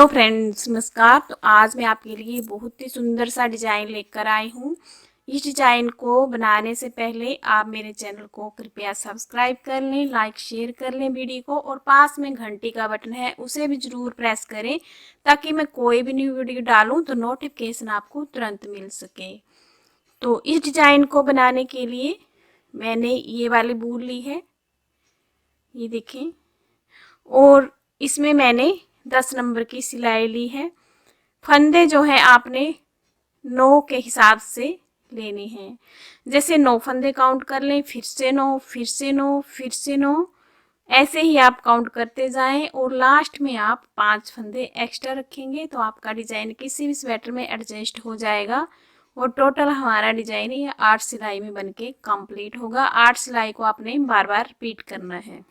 Hello friends, नमस्कार। तो आज मैं आपके लिए बहुत ही सुंदर सा डिज़ाइन लेकर आई हूँ। इस डिज़ाइन को बनाने से पहले आप मेरे चैनल को कृपया सब्सक्राइब कर लें, लाइक शेयर कर लें वीडियो को, और पास में घंटी का बटन है उसे भी ज़रूर प्रेस करें ताकि मैं कोई भी न्यू वीडियो डालूँ तो नोटिफिकेशन आपको तुरंत मिल सके। तो इस डिज़ाइन को बनाने के लिए मैंने ये वाली वूल ली है, ये देखें, और इसमें मैंने 10 नंबर की सिलाई ली है। फंदे जो है आपने 9 के हिसाब से लेने हैं। जैसे 9 फंदे काउंट कर लें, फिर से 9, फिर से 9, फिर से 9, ऐसे ही आप काउंट करते जाएं और लास्ट में आप 5 फंदे एक्स्ट्रा रखेंगे तो आपका डिज़ाइन किसी भी स्वेटर में एडजस्ट हो जाएगा और टोटल हमारा डिज़ाइन ये 8 सिलाई में बनके कंप्लीट होगा। 8 सिलाई को आपने बार बार रिपीट करना है।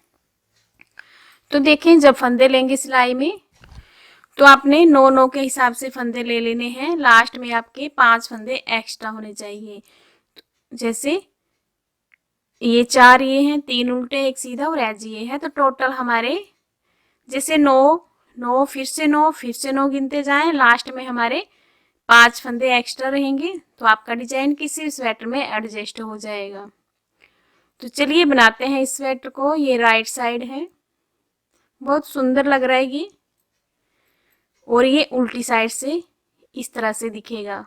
तो देखें, जब फंदे लेंगे सिलाई में तो आपने 9 के हिसाब से फंदे ले लेने हैं। लास्ट में आपके 5 फंदे एक्स्ट्रा होने चाहिए। जैसे ये 4 ये हैं, 3 उल्टे, 1 सीधा और एज ये है, तो टोटल हमारे जैसे 9 फिर से 9 फिर से 9 गिनते जाएं, लास्ट में हमारे 5 फंदे एक्स्ट्रा रहेंगे तो आपका डिजाइन किसी स्वेटर में एडजस्ट हो जाएगा। तो चलिए बनाते हैं इस स्वेटर को। ये राइट साइड है, बहुत सुंदर लग रहा है ये, और ये उल्टी साइड से इस तरह से दिखेगा,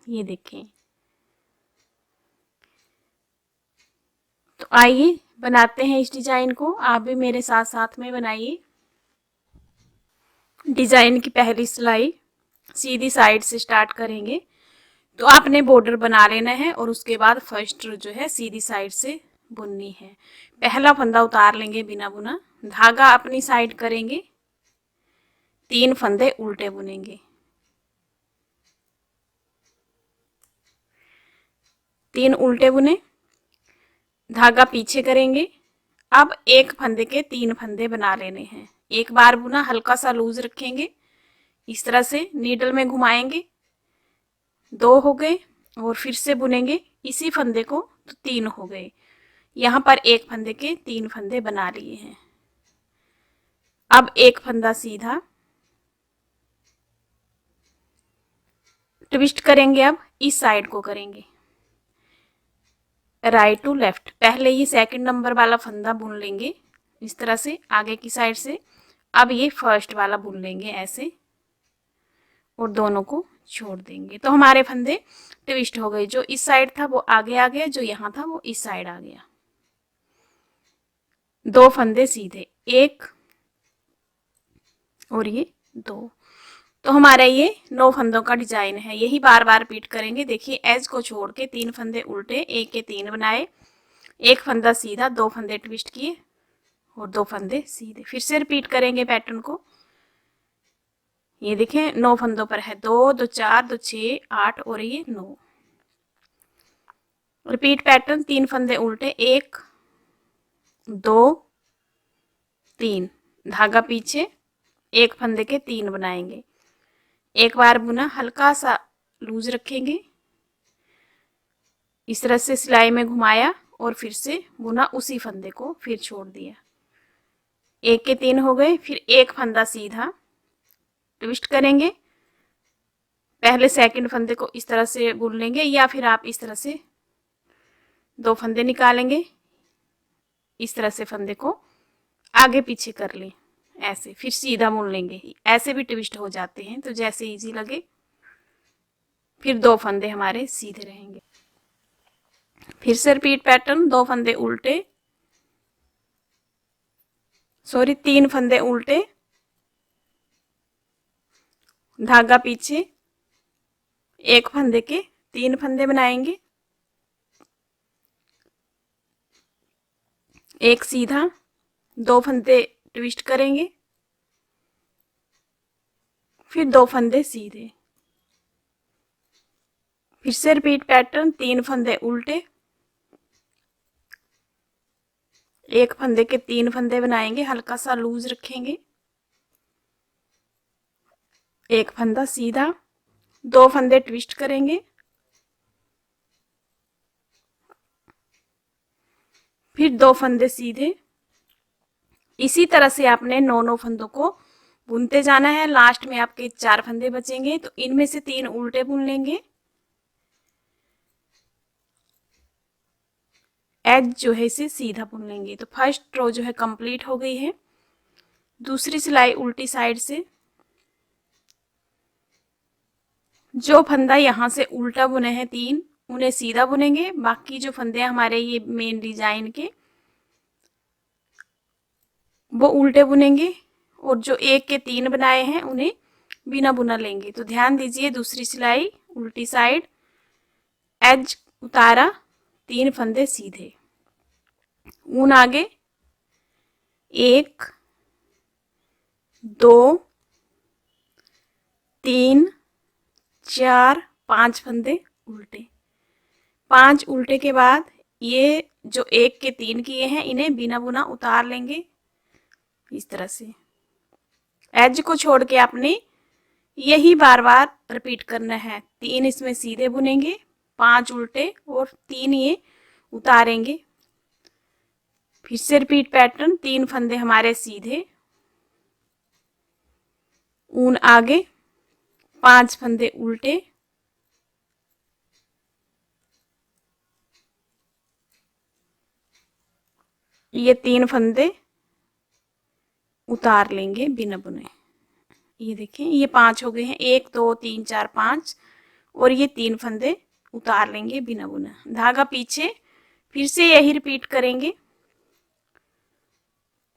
ये देखें। तो आइए बनाते हैं इस डिजाइन को, आप भी मेरे साथ साथ में बनाइए। डिजाइन की पहली सिलाई सीधी साइड से स्टार्ट करेंगे। तो आपने बॉर्डर बना लेना है और उसके बाद फर्स्ट रो जो है सीधी साइड से बुननी है। पहला फंदा उतार लेंगे बिना बुना, धागा अपनी साइड करेंगे, 3 फंदे उल्टे बुनेंगे, 3 उल्टे बुने, धागा पीछे करेंगे। अब एक फंदे के 3 फंदे बना लेने हैं। एक बार बुना, हल्का सा लूज रखेंगे, इस तरह से नीडल में घुमाएंगे, 2 हो गए, और फिर से बुनेंगे इसी फंदे को तो 3 हो गए। यहाँ पर एक फंदे के 3 फंदे बना लिए हैं। अब एक फंदा सीधा ट्विस्ट करेंगे, अब इस साइड को करेंगे राइट टू लेफ्ट। पहले ये सेकंड नंबर वाला फंदा बुन लेंगे इस तरह से आगे की साइड से। अब ये फर्स्ट वाला बुन लेंगे ऐसे और दोनों को छोड़ देंगे तो हमारे फंदे ट्विस्ट हो गए। जो इस साइड था वो आगे आ गया, जो यहाँ था वो इस साइड आ गया। 2 फंदे सीधे, 1 और ये 2। तो हमारा ये 9 फंदों का डिजाइन है। यही बार बार रिपीट करेंगे। देखिए, एज को छोड़ के 3 फंदे उल्टे, 1 के 3 बनाए, 1 फंदा सीधा, 2 फंदे ट्विस्ट किए और 2 फंदे सीधे। फिर से रिपीट करेंगे पैटर्न को। ये देखें, 9 फंदों पर है, 2 2 4 2 6 8 और ये 9। रिपीट पैटर्न, 3 फंदे उल्टे, 1 2 3, धागा पीछे, 1 फंदे के 3 बनाएंगे। एक बार बुना, हल्का सा लूज रखेंगे, इस तरह से सिलाई में घुमाया और फिर से बुना उसी फंदे को, फिर छोड़ दिया। 1 के 3 हो गए। फिर एक फंदा सीधा ट्विस्ट करेंगे, पहले सेकंड फंदे को इस तरह से बुन लेंगे, या फिर आप इस तरह से 2 फंदे निकालेंगे, इस तरह से फंदे को आगे पीछे कर लें ऐसे, फिर सीधा बुन लेंगे। ऐसे भी ट्विस्ट हो जाते हैं, तो जैसे इजी लगे। फिर 2 फंदे हमारे सीधे रहेंगे। फिर से रिपीट पैटर्न, 2 फंदे उल्टे, सॉरी 3 फंदे उल्टे, धागा पीछे, 1 फंदे के 3 फंदे बनाएंगे, 1 सीधा, 2 फंदे ट्विस्ट करेंगे, फिर 2 फंदे सीधे। फिर से रिपीट पैटर्न, 3 फंदे उल्टे, 1 फंदे के 3 फंदे बनाएंगे, हल्का सा लूज रखेंगे, 1 फंदा सीधा, 2 फंदे ट्विस्ट करेंगे, फिर 2 फंदे सीधे। इसी तरह से आपने 9 फंदों को बुनते जाना है। लास्ट में आपके 4 फंदे बचेंगे तो इनमें से 3 उल्टे बुन लेंगे। एज जो है इसे सीधा बुन लेंगे। तो फर्स्ट रो जो है कंप्लीट हो गई है। दूसरी सिलाई उल्टी साइड से, जो फंदा यहाँ से उल्टा बुने हैं 3, उन्हें सीधा बुनेंगे। बाकी जो फंदे हमारे ये मेन डिजाइन के वो उल्टे बुनेंगे, और जो 1 के 3 बनाए हैं उन्हें बिना बुना लेंगे। तो ध्यान दीजिए, दूसरी सिलाई उल्टी साइड, एज उतारा, 3 फंदे सीधे, ऊन आगे, 1 2 3 4 5 फंदे उल्टे। 5 उल्टे के बाद ये जो 1 के 3 किए हैं इन्हें बिना बुना उतार लेंगे इस तरह से। एज को छोड़ के आपने यही बार बार रिपीट करना है। 3 इसमें सीधे बुनेंगे, 5 उल्टे और 3 ये उतारेंगे। फिर से रिपीट पैटर्न, 3 फंदे हमारे सीधे, ऊन आगे, 5 फंदे उल्टे, ये 3 फंदे उतार लेंगे बिना बुने। ये देखें, ये 5 हो गए हैं, 1 2 3 4 5, और ये 3 फंदे उतार लेंगे बिना बुना। धागा पीछे, फिर से यही रिपीट करेंगे।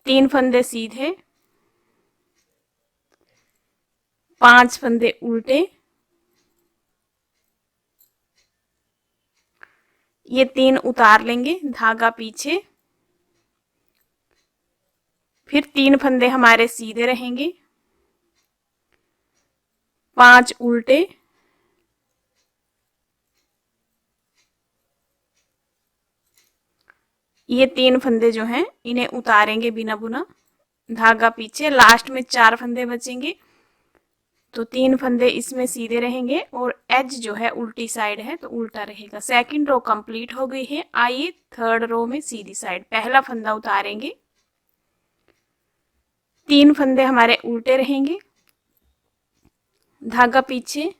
3 फंदे सीधे, 5 फंदे उल्टे, ये 3 उतार लेंगे, धागा पीछे, फिर 3 फंदे हमारे सीधे रहेंगे, 5 उल्टे, ये 3 फंदे जो हैं इन्हें उतारेंगे बिना बुना, धागा पीछे। लास्ट में 4 फंदे बचेंगे, तो 3 फंदे इसमें सीधे रहेंगे और एज जो है उल्टी साइड है तो उल्टा रहेगा। सेकंड रो कंप्लीट हो गई है। आइए थर्ड रो में सीधी साइड, पहला फंदा उतारेंगे, 3 फंदे हमारे उल्टे रहेंगे, धागा पीछे।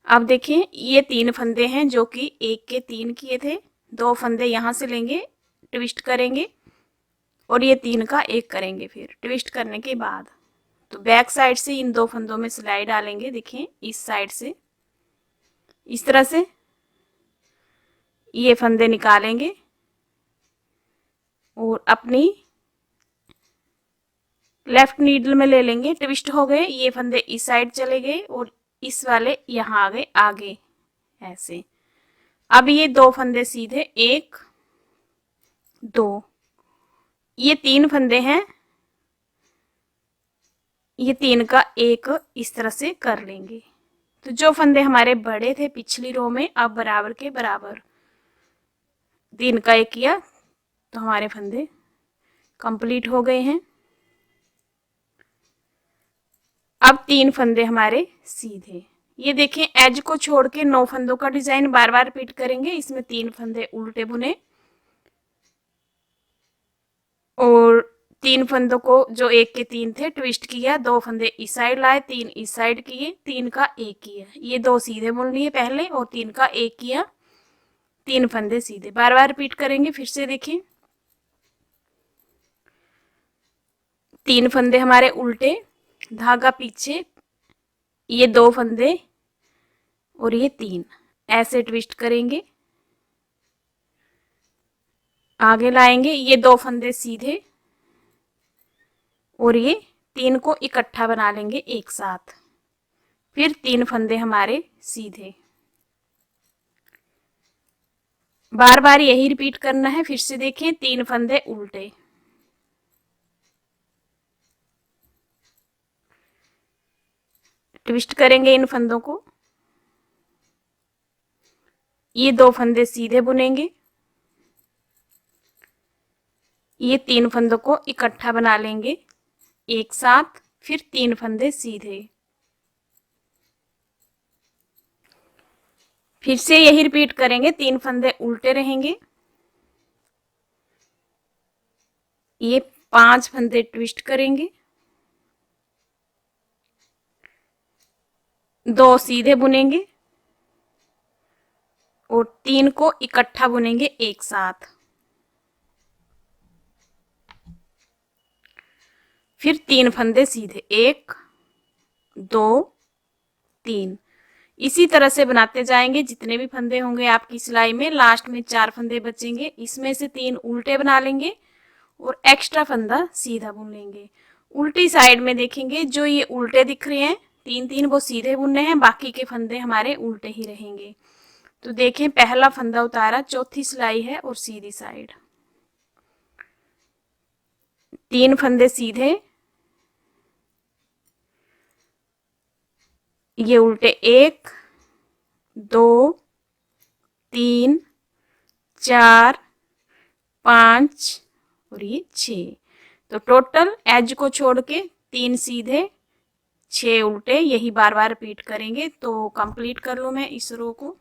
अब देखें, ये 3 फंदे हैं जो कि 1 के 3 किए थे। 2 फंदे यहाँ से लेंगे, ट्विस्ट करेंगे, और ये 3 का 1 करेंगे। फिर ट्विस्ट करने के बाद तो बैक साइड से इन 2 फंदों में सिलाई डालेंगे। देखें, इस साइड से इस तरह से ये फंदे निकालेंगे और अपनी लेफ्ट नीडल में ले लेंगे। ट्विस्ट हो गए, ये फंदे इस साइड चले गए और इस वाले यहाँ आ गए आगे, ऐसे। अब ये 2 फंदे सीधे, 1 2, ये 3 फंदे हैं, ये 3 का 1 इस तरह से कर लेंगे। तो जो फंदे हमारे बड़े थे पिछली रो में, अब बराबर के बराबर 3 का 1 किया तो हमारे फंदे कंप्लीट हो गए हैं। अब 3 फंदे हमारे सीधे। ये देखें, एज को छोड़ के 9 फंदों का डिजाइन बार बार रिपीट करेंगे। इसमें 3 फंदे उल्टे बुने और 3 फंदों को जो 1 के 3 थे ट्विस्ट किया, 2 फंदे इस साइड लाए, 3 इस साइड किए, 3 का 1 किया, ये 2 सीधे बुन लिए पहले और 3 का 1 किया, 3 फंदे सीधे। बार बार रिपीट करेंगे। फिर से देखें, 3 फंदे हमारे उल्टे, धागा पीछे, ये 2 फंदे और ये 3, ऐसे ट्विस्ट करेंगे, आगे लाएंगे, ये 2 फंदे सीधे और ये 3 को इकट्ठा बना लेंगे एक साथ। फिर 3 फंदे हमारे सीधे। बार बार यही रिपीट करना है। फिर से देखें, 3 फंदे उल्टे, ट्विस्ट करेंगे इन फंदों को, ये 2 फंदे सीधे बुनेंगे, ये 3 फंदों को इकट्ठा बना लेंगे एक साथ, फिर 3 फंदे सीधे। फिर से यही रिपीट करेंगे, 3 फंदे उल्टे रहेंगे, ये 5 फंदे ट्विस्ट करेंगे, 2 सीधे बुनेंगे और 3 को इकट्ठा बुनेंगे एक साथ। फिर 3 फंदे सीधे, 1 2 3। इसी तरह से बनाते जाएंगे। जितने भी फंदे होंगे आपकी सिलाई में, लास्ट में 4 फंदे बचेंगे, इसमें से 3 उल्टे बना लेंगे और एक्स्ट्रा फंदा सीधा बुन लेंगे। उल्टी साइड में देखेंगे, जो ये उल्टे दिख रहे हैं 3 वो सीधे बुनने हैं, बाकी के फंदे हमारे उल्टे ही रहेंगे। तो देखें, पहला फंदा उतारा, चौथी सिलाई है और सीधी साइड, 3 फंदे सीधे, ये उल्टे, 1 2 3 4 5 और ये 6। तो टोटल एज को छोड़ के 3 सीधे 6 उल्टे, यही बार बार रिपीट करेंगे। तो कंप्लीट कर लूँ मैं इस रो को।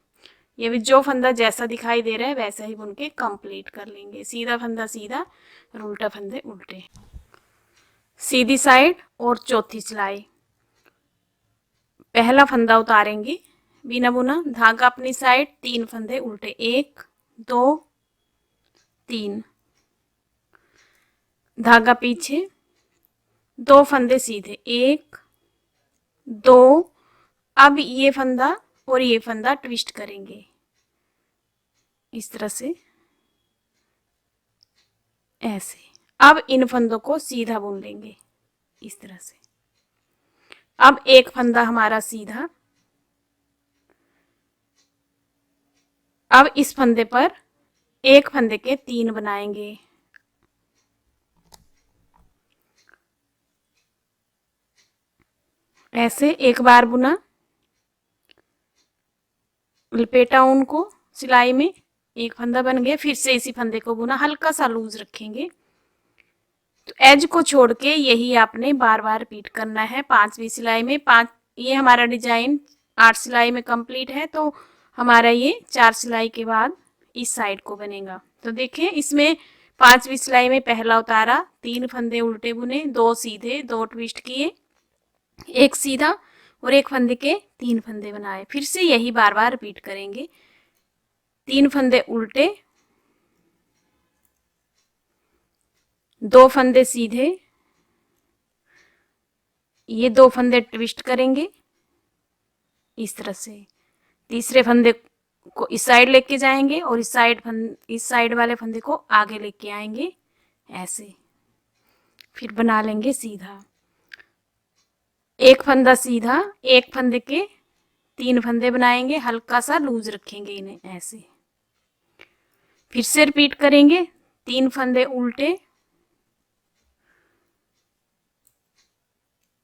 ये भी जो फंदा जैसा दिखाई दे रहा है वैसा ही बुन के कंप्लीट कर लेंगे। सीधा फंदा सीधा और उल्टा फंदे उल्टे। सीधी साइड और चौथी सिलाई, पहला फंदा उतारेंगे बिना बुना, धागा अपनी साइड, 3 फंदे उल्टे, 1 2 3, धागा पीछे, 2 फंदे सीधे, 1 2। अब ये फंदा और ये फंदा ट्विस्ट करेंगे इस तरह से, ऐसे। अब इन फंदों को सीधा बुन लेंगे इस तरह से। अब एक फंदा हमारा सीधा, अब इस फंदे पर एक फंदे के 3 बनाएंगे, ऐसे। एक बार बुना, लपेटा उनको सिलाई में, एक फंदा बन गया, फिर से इसी फंदे को बुना, हल्का सा लूज रखेंगे। तो एज को छोड़ के यही आपने बार बार रिपीट करना है 5वीं सिलाई में। 5, ये हमारा डिजाइन 8 सिलाई में कंप्लीट है, तो हमारा ये 4 सिलाई के बाद इस साइड को बनेगा। तो देखिए, इसमें 5वीं सिलाई में पहला उतारा, 3 फंदे उल्टे बुने, 2 सीधे, 2 ट्विस्ट किए, 1 सीधा और 1 फंदे के 3 फंदे बनाए। फिर से यही बार बार रिपीट करेंगे। 3 फंदे उल्टे, 2 फंदे सीधे, ये 2 फंदे ट्विस्ट करेंगे इस तरह से। तीसरे फंदे को इस साइड लेके जाएंगे और इस साइड वाले फंदे को आगे लेके आएंगे ऐसे। फिर बना लेंगे सीधा, एक फंदा सीधा, एक फंदे के 3 फंदे बनाएंगे, हल्का सा लूज रखेंगे इन्हें ऐसे। फिर से रिपीट करेंगे, 3 फंदे उल्टे,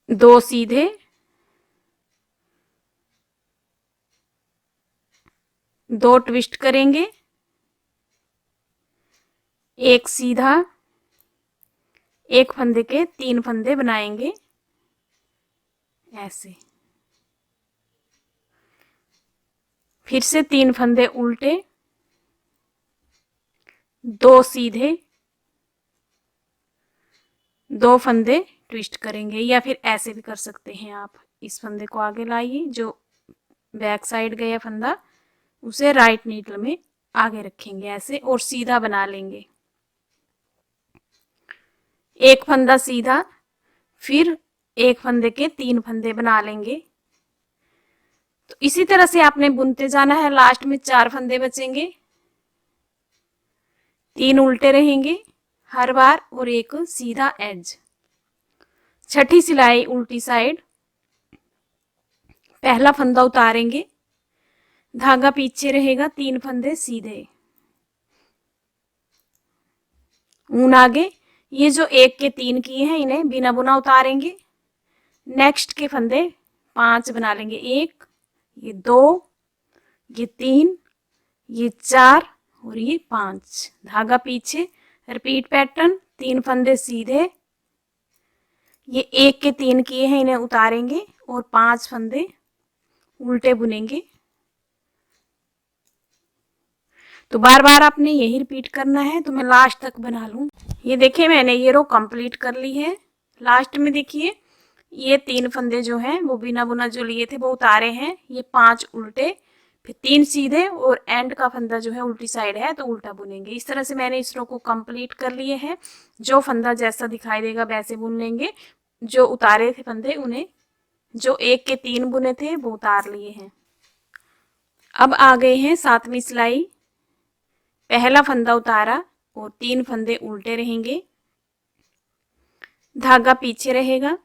2 सीधे, 2 ट्विस्ट करेंगे, 1 सीधा, 1 फंदे के 3 फंदे बनाएंगे ऐसे। फिर से 3 फंदे उल्टे, 2 सीधे, 2 फंदे ट्विस्ट करेंगे, या फिर ऐसे भी कर सकते हैं आप। इस फंदे को आगे लाइए, जो बैक साइड गया फंदा उसे राइट नीडल में आगे रखेंगे ऐसे और सीधा बना लेंगे। एक फंदा सीधा, फिर एक फंदे के 3 फंदे बना लेंगे। तो इसी तरह से आपने बुनते जाना है। लास्ट में 4 फंदे बचेंगे, 3 उल्टे रहेंगे हर बार और एक सीधा एज। छठी सिलाई उल्टी साइड, पहला फंदा उतारेंगे, धागा पीछे रहेगा, 3 फंदे सीधे, ऊन आगे। ये जो 1 के 3 किए हैं इन्हें बिना बुना उतारेंगे। नेक्स्ट के फंदे 5 बना लेंगे, 1, ये 2, ये 3, ये 4 और ये 5, धागा पीछे। रिपीट पैटर्न, 3 फंदे सीधे, ये 1 के 3 किए हैं इन्हें उतारेंगे और 5 फंदे उल्टे बुनेंगे। तो बार बार आपने यही रिपीट करना है। तो मैं लास्ट तक बना लूं। ये देखिए, मैंने ये रो कंप्लीट कर ली है। लास्ट में देखिए, ये 3 फंदे जो हैं वो बिना बुना जो लिए थे वो उतारे हैं। ये 5 उल्टे, फिर 3 सीधे और एंड का फंदा जो है उल्टी साइड है तो उल्टा बुनेंगे। इस तरह से मैंने इस रो को कंप्लीट कर लिए हैं। जो फंदा जैसा दिखाई देगा वैसे बुन लेंगे। जो उतारे थे फंदे उन्हें, जो 1 के 3 बुने थे वो उतार लिए हैं। अब आ गए हैं 7वीं सिलाई। पहला फंदा उतारा और 3 फंदे उल्टे रहेंगे, धागा पीछे रहेगा।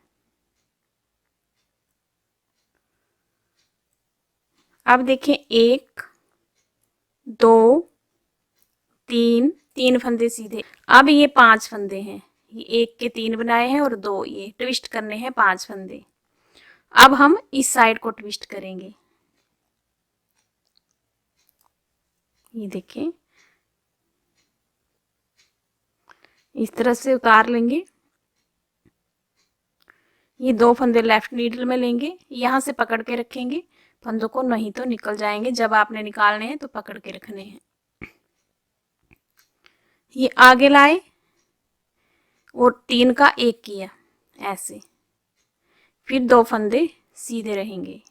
अब देखें 1 2 3, 3 फंदे सीधे। अब ये 5 फंदे हैं, ये 1 के 3 बनाए हैं और 2 ये ट्विस्ट करने हैं 5 फंदे। अब हम इस साइड को ट्विस्ट करेंगे। ये देखें इस तरह से उतार लेंगे। ये 2 फंदे लेफ्ट नीडल में लेंगे, यहाँ से पकड़ के रखेंगे फंदों को, नहीं तो निकल जाएंगे। जब आपने निकालने हैं तो पकड़ के रखने हैं। ये आगे लाए और 3 का 1 किया ऐसे, फिर 2 फंदे सीधे रहेंगे।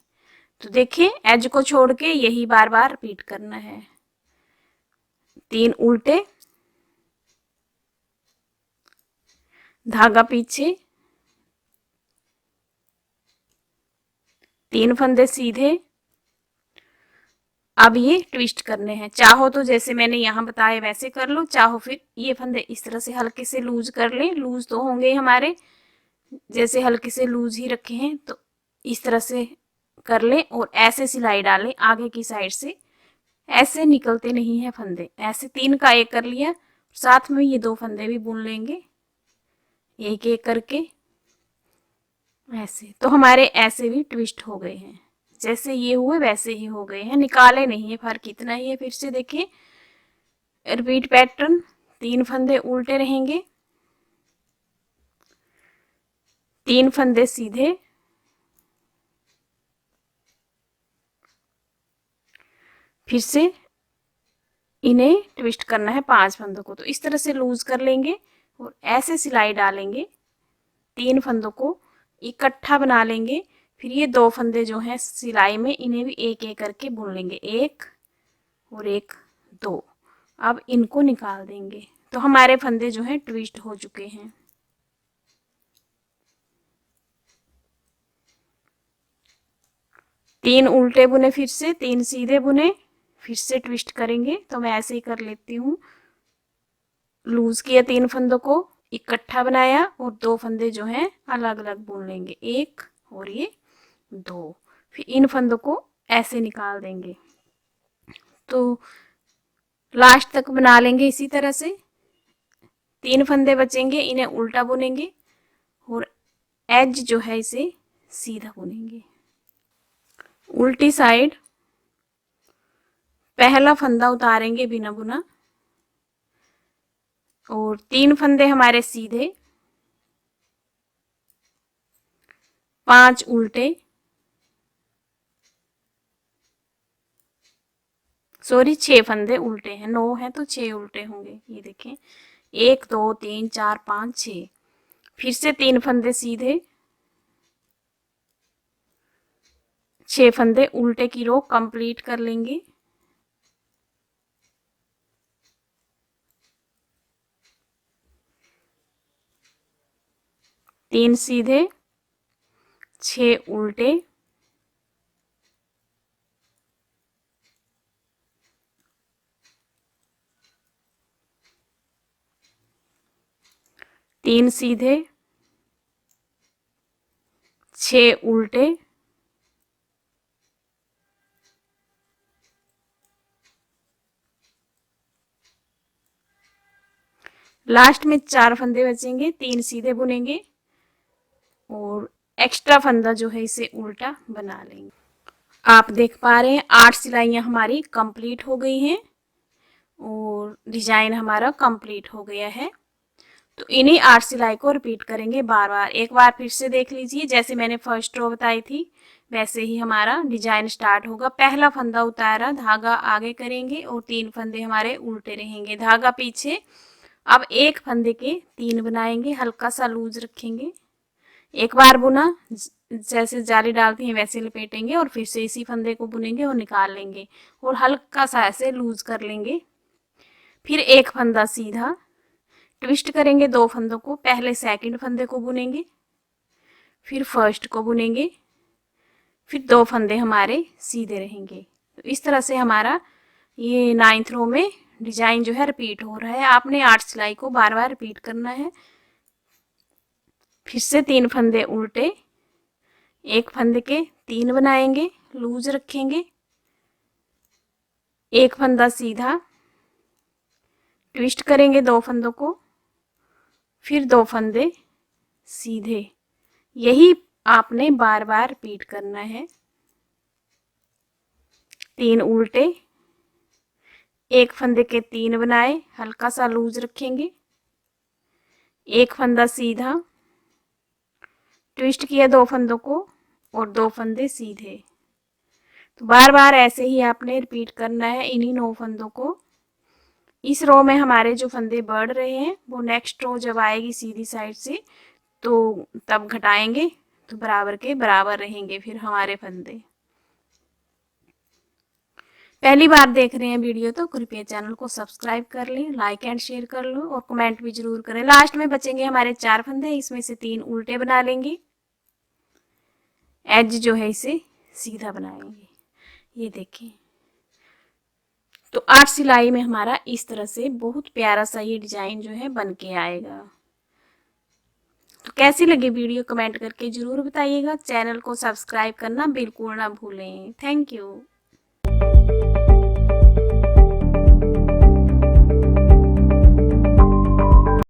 तो देखिए एज को छोड़ के यही बार बार रिपीट करना है। 3 उल्टे, धागा पीछे, 3 फंदे सीधे। अब ये ट्विस्ट करने हैं। चाहो तो जैसे मैंने यहाँ बताया वैसे कर लो, चाहो फिर ये फंदे इस तरह से हल्के से लूज कर लें। लूज तो होंगे हमारे, जैसे हल्के से लूज ही रखे हैं तो इस तरह से कर लें और ऐसे सिलाई डालें आगे की साइड से। ऐसे निकलते नहीं है फंदे। ऐसे 3 का 1 कर लिया, साथ में ये 2 फंदे भी बुन लेंगे एक एक करके ऐसे। तो हमारे ऐसे भी ट्विस्ट हो गए हैं, जैसे ये हुए वैसे ही हो गए हैं, निकाले नहीं है। फर्क इतना ही है। फिर से देखिए रिपीट पैटर्न। 3 फंदे उल्टे रहेंगे, 3 फंदे सीधे, फिर से इन्हें ट्विस्ट करना है 5 फंदों को। तो इस तरह से लूज कर लेंगे और ऐसे सिलाई डालेंगे। 3 फंदों को इकट्ठा बना लेंगे। फिर ये 2 फंदे जो हैं सिलाई में, इन्हें भी एक एक करके बुन लेंगे, 1 और 1 2। अब इनको निकाल देंगे। तो हमारे फंदे जो हैं ट्विस्ट हो चुके हैं। तीन उल्टे बुने, फिर से 3 सीधे बुने, फिर से ट्विस्ट करेंगे। तो मैं ऐसे ही कर लेती हूँ। लूज किया 3 फंदों को, इकट्ठा बनाया और 2 फंदे जो हैं अलग अलग बुन लेंगे, 1 और ये 2। फिर इन फंदों को ऐसे निकाल देंगे। तो लास्ट तक बना लेंगे इसी तरह से। 3 फंदे बचेंगे, इन्हें उल्टा बुनेंगे और एज जो है इसे सीधा बुनेंगे। उल्टी साइड पहला फंदा उतारेंगे बिना बुना और 3 फंदे हमारे सीधे, 5 उल्टे, सॉरी 6 फंदे उल्टे हैं, 9 हैं तो 6 उल्टे होंगे। ये देखें 1 2 3 4 5 6। फिर से 3 फंदे सीधे, 6 फंदे उल्टे की रो कंप्लीट कर लेंगे। तीन सीधे, 6 उल्टे, तीन सीधे, 6 उल्टे, लास्ट में 4 फंदे बचेंगे, 3 सीधे बुनेंगे और एक्स्ट्रा फंदा जो है इसे उल्टा बना लेंगे। आप देख पा रहे हैं 8 सिलाइयाँ हमारी कंप्लीट हो गई हैं और डिजाइन हमारा कंप्लीट हो गया है। तो इन्हीं 8 सिलाई को रिपीट करेंगे बार बार। एक बार फिर से देख लीजिए, जैसे मैंने फर्स्ट रो बताई थी वैसे ही हमारा डिजाइन स्टार्ट होगा। पहला फंदा उतारा, धागा आगे करेंगे और 3 फंदे हमारे उल्टे रहेंगे, धागा पीछे। अब एक फंदे के 3 बनाएंगे, हल्का सा लूज रखेंगे, एक बार बुना, जैसे जाली डालती हैं वैसे लपेटेंगे और फिर से इसी फंदे को बुनेंगे और निकाल लेंगे और हल्का सा ऐसे लूज कर लेंगे। फिर एक फंदा सीधा ट्विस्ट करेंगे, 2 फंदों को, पहले सेकंड फंदे को बुनेंगे, फिर फर्स्ट को बुनेंगे, फिर 2 फंदे हमारे सीधे रहेंगे। तो इस तरह से हमारा ये 9th रो में डिजाइन जो है रिपीट हो रहा है। आपने 8 सिलाई को बार बार रिपीट करना है। फिर से 3 फंदे उल्टे, एक फंदे के 3 बनाएंगे, लूज रखेंगे, एक फंदा सीधा ट्विस्ट करेंगे 2 फंदों को, फिर 2 फंदे सीधे। यही आपने बार बार रिपीट करना है। 3 उल्टे, एक फंदे के 3 बनाए, हल्का सा लूज रखेंगे, एक फंदा सीधा ट्विस्ट किया 2 फंदों को और 2 फंदे सीधे। तो बार बार ऐसे ही आपने रिपीट करना है इन्हीं 9 फंदों को। इस रो में हमारे जो फंदे बढ़ रहे हैं वो नेक्स्ट रो जब आएगी सीधी साइड से तो तब घटाएंगे, तो बराबर के बराबर रहेंगे फिर हमारे फंदे। पहली बार देख रहे हैं वीडियो तो कृपया चैनल को सब्सक्राइब कर लें, लाइक एंड शेयर कर लो और कमेंट भी जरूर करें। लास्ट में बचेंगे हमारे 4 फंदे, इसमें से 3 उल्टे बना लेंगे, एज जो है इसे सीधा बनाएंगे। ये देखिए, तो 8 सिलाई में हमारा इस तरह से बहुत प्यारा सा ये डिजाइन जो है बन के आएगा। तो कैसी लगी वीडियो कमेंट करके जरूर बताइएगा। चैनल को सब्सक्राइब करना बिल्कुल ना भूलें। Thank you.